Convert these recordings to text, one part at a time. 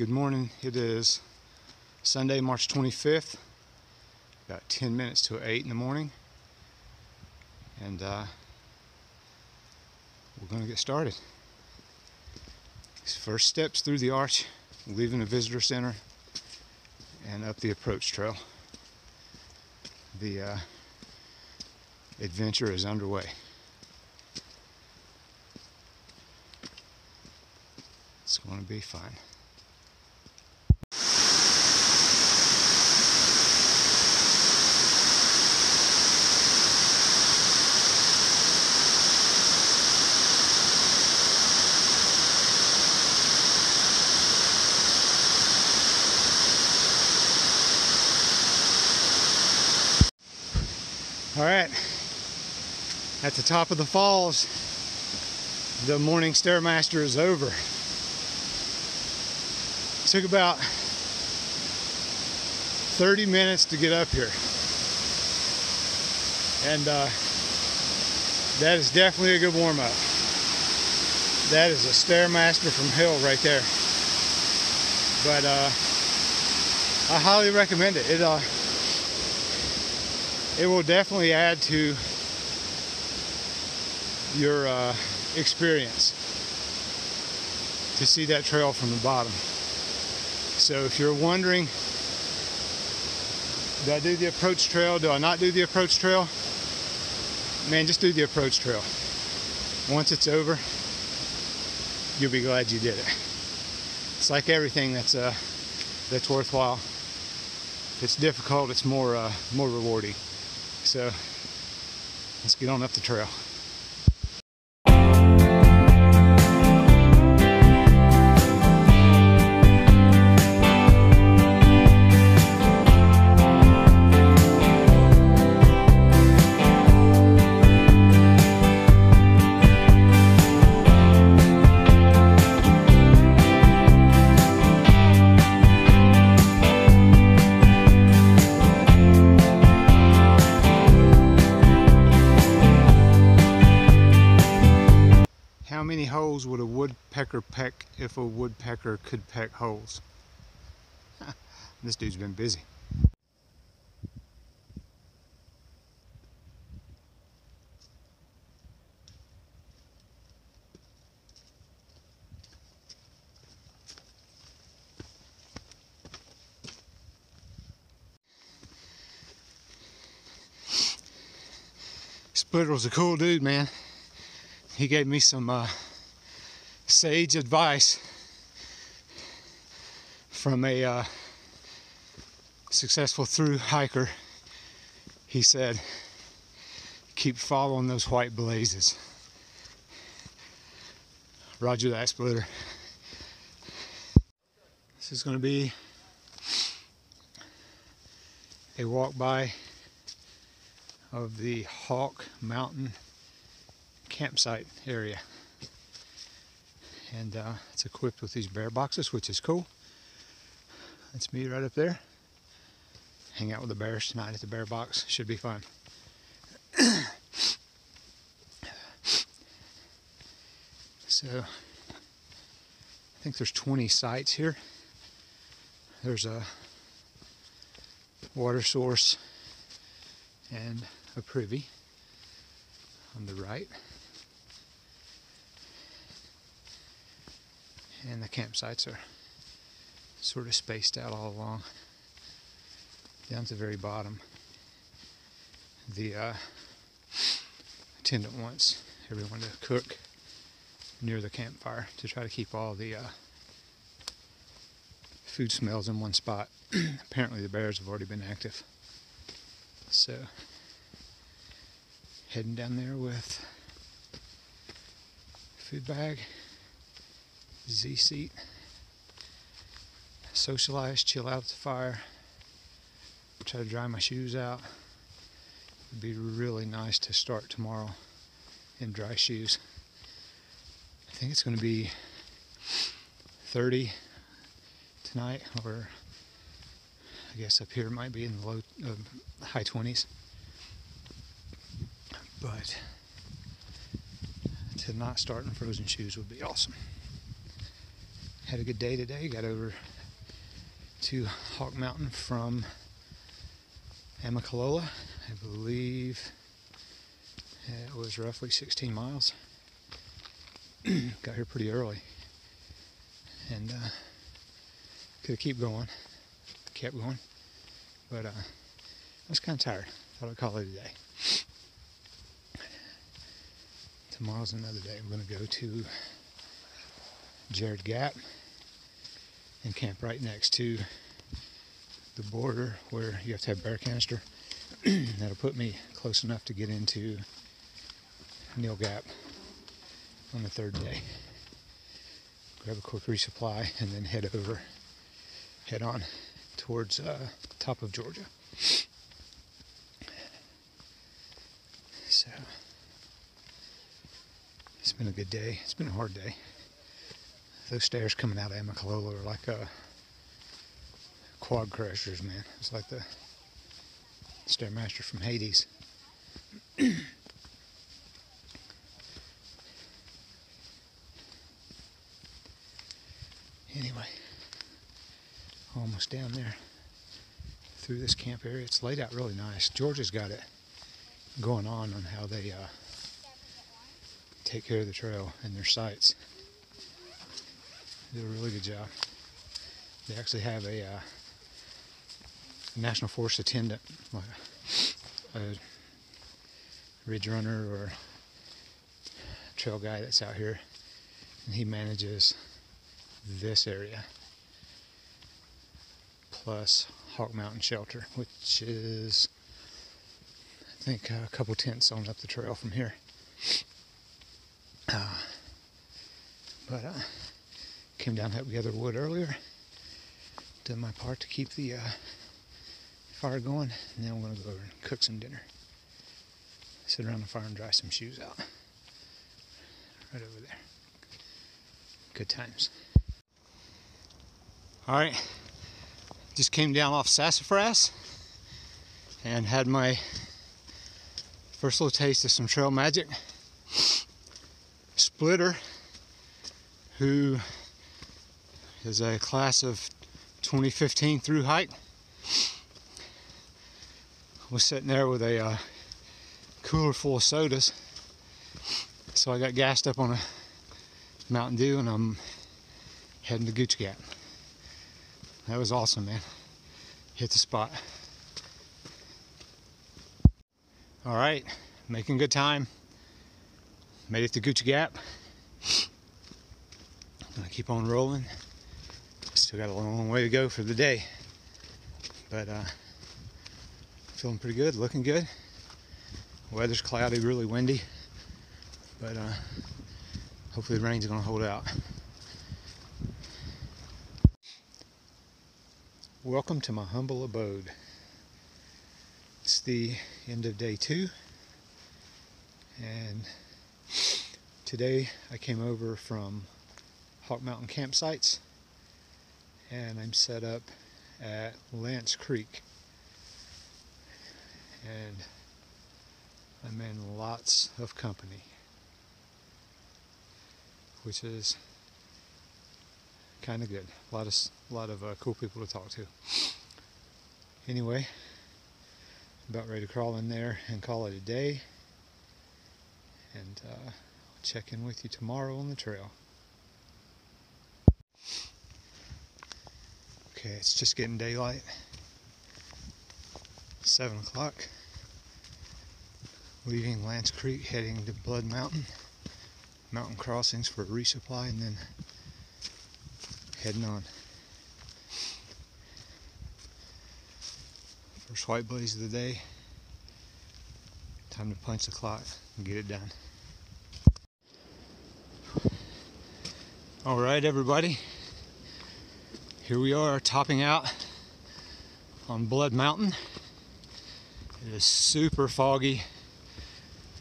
Good morning. It is Sunday, March 25th. About 10 minutes to 8 in the morning. And we're going to get started. These first steps through the arch, leaving the visitor center and up the approach trail. The adventure is underway. It's going to be fun. All right, at the top of the falls, the morning Stairmaster is over. It took about 30 minutes to get up here. And that is definitely a good warm-up. That is a Stairmaster from hell right there. But I highly recommend it. It will definitely add to your experience to see that trail from the bottom. So if you're wondering, do I do the approach trail? Do I not do the approach trail? Man, just do the approach trail. Once it's over, you'll be glad you did it. It's like everything that's worthwhile. If it's difficult, it's more rewarding. So let's get on up the trail. How many holes would a woodpecker peck if a woodpecker could peck holes? This dude's been busy. Splitter's a cool dude, man. He gave me some sage advice from a successful thru hiker. He said, keep following those white blazes. Roger that, Splitter. This is going to be a walk by of the Hawk Mountain campsite area, and it's equipped with these bear boxes, which is cool. That's me right up there. Hang out with the bears tonight at the bear box. Should be fun. So I think there's 20 sites here. There's a water source and a privy on the right. And the campsites are sort of spaced out all along. Down to the very bottom, the attendant wants everyone to cook near the campfire to try to keep all the food smells in one spot. Apparently the bears have already been active. So, heading down there with food bag, Z seat, socialize, chill out at the fire, try to dry my shoes out. It'd be really nice to start tomorrow in dry shoes. I think it's going to be 30 tonight, or I guess up here it might be in the high 20s. But to not start in frozen shoes would be awesome. Had a good day today. Got over to Hawk Mountain from Amicola. I believe it was roughly 16 miles. Got here pretty early and could have kept going, but I was kind of tired. Thought I'd call it a day. Tomorrow's another day. I'm going to go to Jared Gap and camp right next to the border where you have to have bear canister. That'll put me close enough to get into Neal Gap on the third day. Grab a quick resupply and then head on towards top of Georgia. So it's been a good day. It's been a hard day. Those stairs coming out of Amicola are like quad crushers, man. It's like the Stairmaster from Hades. Anyway, almost down there through this camp area. It's laid out really nice. Georgia's got it going on how they take care of the trail and their sites. They do a really good job. They actually have a National Forest attendant, like a ridge runner or trail guy that's out here, and he manages this area plus Hawk Mountain Shelter, which is I think a couple tents on up the trail from here. But came down to help gather wood earlier, done my part to keep the fire going, and then I'm going to go over and cook some dinner. Sit around the fire and dry some shoes out. Right over there. Good times. Alright, just came down off Sassafras and had my first little taste of some trail magic. Splitter, who is a class of 2015 thru hike, was sitting there with a cooler full of sodas, so I got gassed up on a Mountain Dew and I'm heading to Gooch Gap. That was awesome, man. Hit the spot. All right, making good time. Made it to Gooch Gap. Gonna keep on rolling. Still got a long way to go for the day, but feeling pretty good, looking good. Weather's cloudy, really windy, but hopefully the rain's gonna hold out. Welcome to my humble abode. It's the end of day 2, and today I came over from Hawk Mountain campsites, and I'm set up at Lance Creek, and I'm in lots of company, which is kind of good. A lot of cool people to talk to. Anyway, about ready to crawl in there and call it a day, and I'll check in with you tomorrow on the trail. Okay, it's just getting daylight. 7 o'clock. Leaving Lance Creek, heading to Blood Mountain crossings for a resupply, and then heading on. First white blaze of the day. Time to punch the clock and get it done. All right, everybody. Here we are, topping out on Blood Mountain. It is super foggy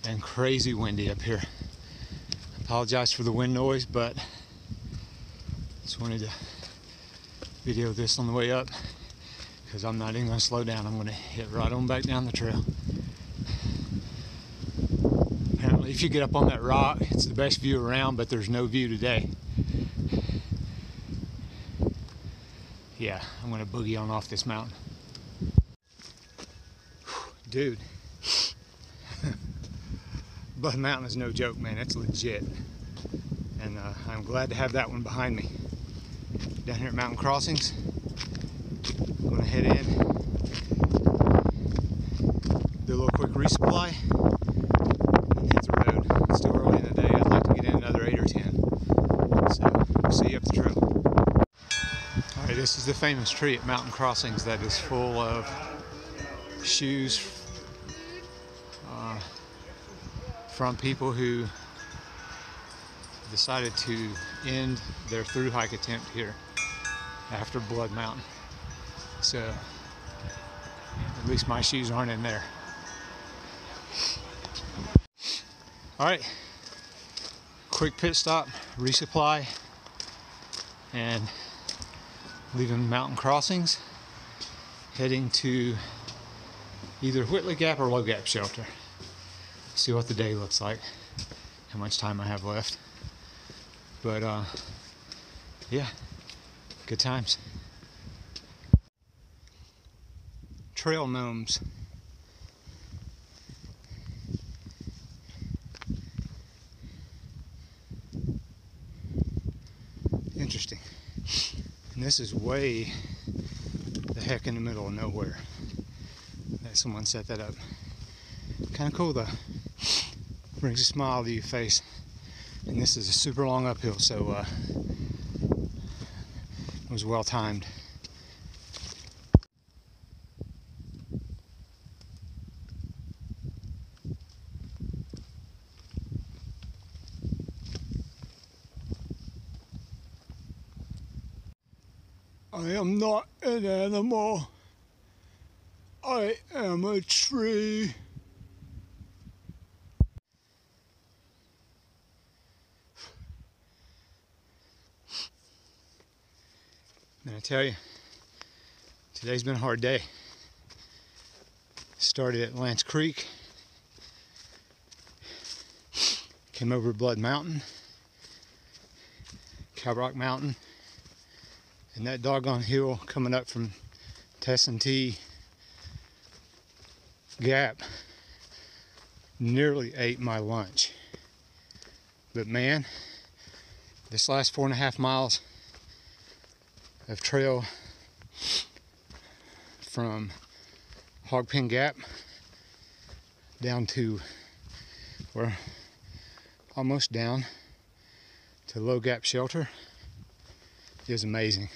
and crazy windy up here. I apologize for the wind noise, but just wanted to video this on the way up because I'm not even going to slow down. I'm going to hit right on back down the trail. Apparently, if you get up on that rock, it's the best view around, but there's no view today. yeah, I'm gonna boogie on off this mountain. Dude, Blood Mountain is no joke, man. It's legit. And I'm glad to have that one behind me. Down here at Mountain Crossings, I'm gonna head in, do a little quick resupply, and hit the road. It's still early in the day. I'd like to get in another 8 or 10. So, we'll see you up the trail. Alright, this is the famous tree at Mountain Crossings that is full of shoes from people who decided to end their through hike attempt here after Blood Mountain. So at least my shoes aren't in there. Alright, quick pit stop, resupply, and leaving Mountain Crossings, heading to either Whitley Gap or Low Gap Shelter. See what the day looks like, how much time I have left. But yeah, good times. Trail gnomes. Interesting. And this is way the heck in the middle of nowhere. That someone set that up. Kind of cool though. Brings a smile to your face. And this is a super long uphill, so it was well timed. I am not an animal. I am a tree. And I tell you, today's been a hard day. Started at Lance Creek, came over Blood Mountain, Cow Rock Mountain, and that doggone hill coming up from T Gap nearly ate my lunch. But man, this last 4.5 miles of trail from Hogpen Gap down to, we're almost down to Low Gap Shelter, is amazing.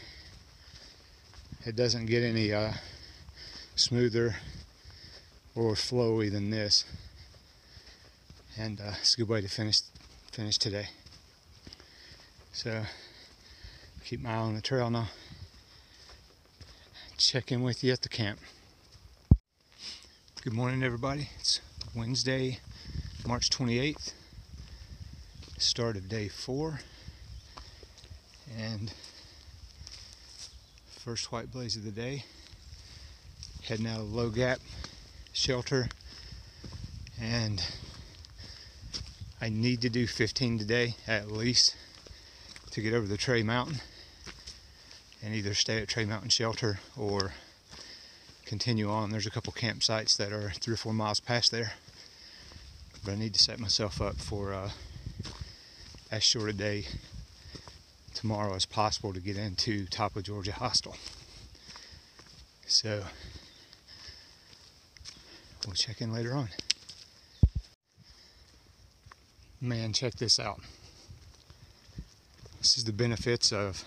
It doesn't get any smoother or flowy than this, and it's a good way to finish today. So keep my eye on the trail now. Check in with you at the camp. Good morning, everybody. It's Wednesday, March 28th, start of day 4, and first white blaze of the day. Heading out of Low Gap Shelter, and I need to do 15 today at least to get over the Tray Mountain and either stay at Tray Mountain Shelter or continue on. There's a couple campsites that are 3 or 4 miles past there, but I need to set myself up for as short a day tomorrow as possible to get into Top of Georgia Hostel. So we'll check in later on. Man, check this out. This is the benefits of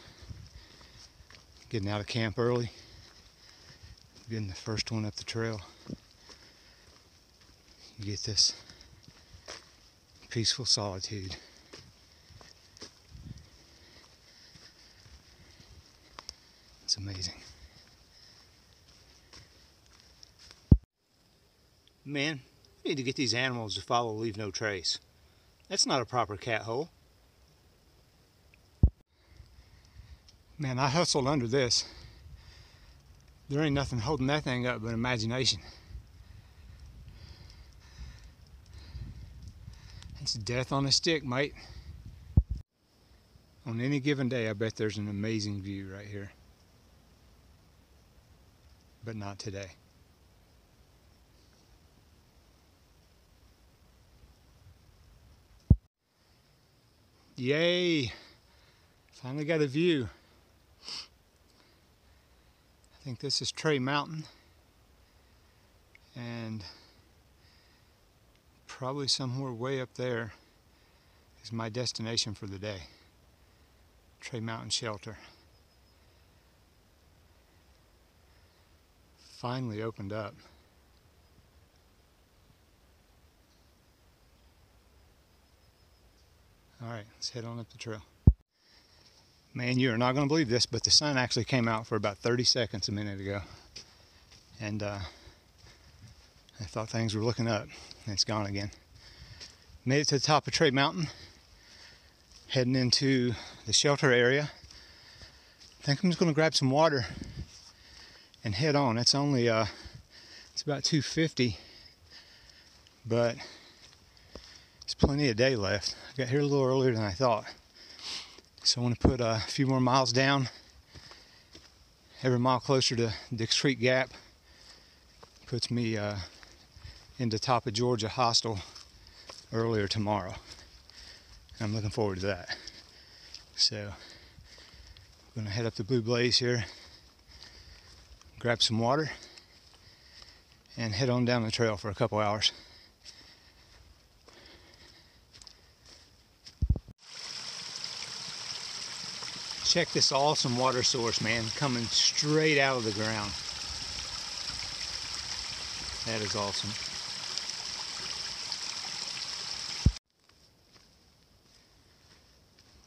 getting out of camp early, being the first one up the trail. You get this peaceful solitude. It's amazing. Man, we need to get these animals to follow Leave No Trace. That's not a proper cat hole. Man, I hustled under this. There ain't nothing holding that thing up but imagination. It's death on a stick, mate. On any given day, I bet there's an amazing view right here. but not today. Yay! Finally got a view. I think this is Trey Mountain, and probably somewhere way up there is my destination for the day. Trey Mountain Shelter. Finally opened up. Alright, let's head on up the trail. Man, you are not going to believe this, but the sun actually came out for about 30 seconds a minute ago. And I thought things were looking up, and it's gone again. Made it to the top of Trey Mountain. Heading into the shelter area. I think I'm just going to grab some water and head on. It's only, it's about 2:50, but there's plenty of day left. I got here a little earlier than I thought. So I want to put a few more miles down. Every mile closer to Dix Creek Gap puts me into top of Georgia hostel earlier tomorrow. I'm looking forward to that. So I'm going to head up the Blue Blaze here, grab some water, and head on down the trail for a couple hours. Check this awesome water source, man, coming straight out of the ground. That is awesome.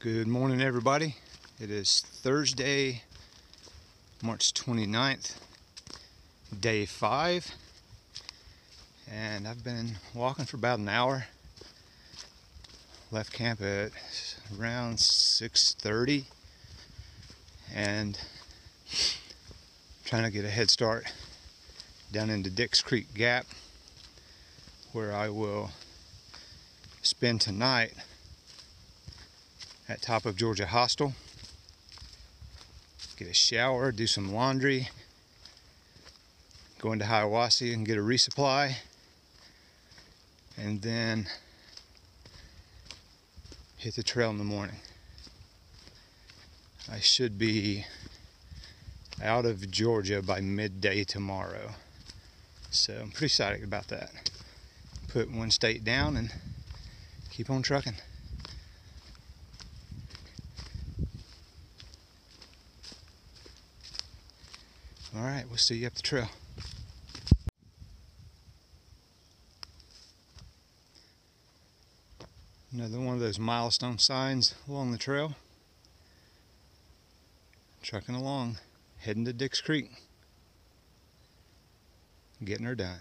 Good morning, everybody. It is Thursday, March 29th, day 5. And I've been walking for about an hour. Left camp at around 6:30. And trying to get a head start down into Dix Creek Gap, where I will spend tonight at top of Georgia hostel. Get a shower, do some laundry, go into Hiawassee and get a resupply, and then hit the trail in the morning. I should be out of Georgia by midday tomorrow. So I'm pretty excited about that. Put one state down and keep on trucking. Alright, we'll see you up the trail. Another one of those milestone signs along the trail. Trucking along, heading to Dix Creek. Getting her done.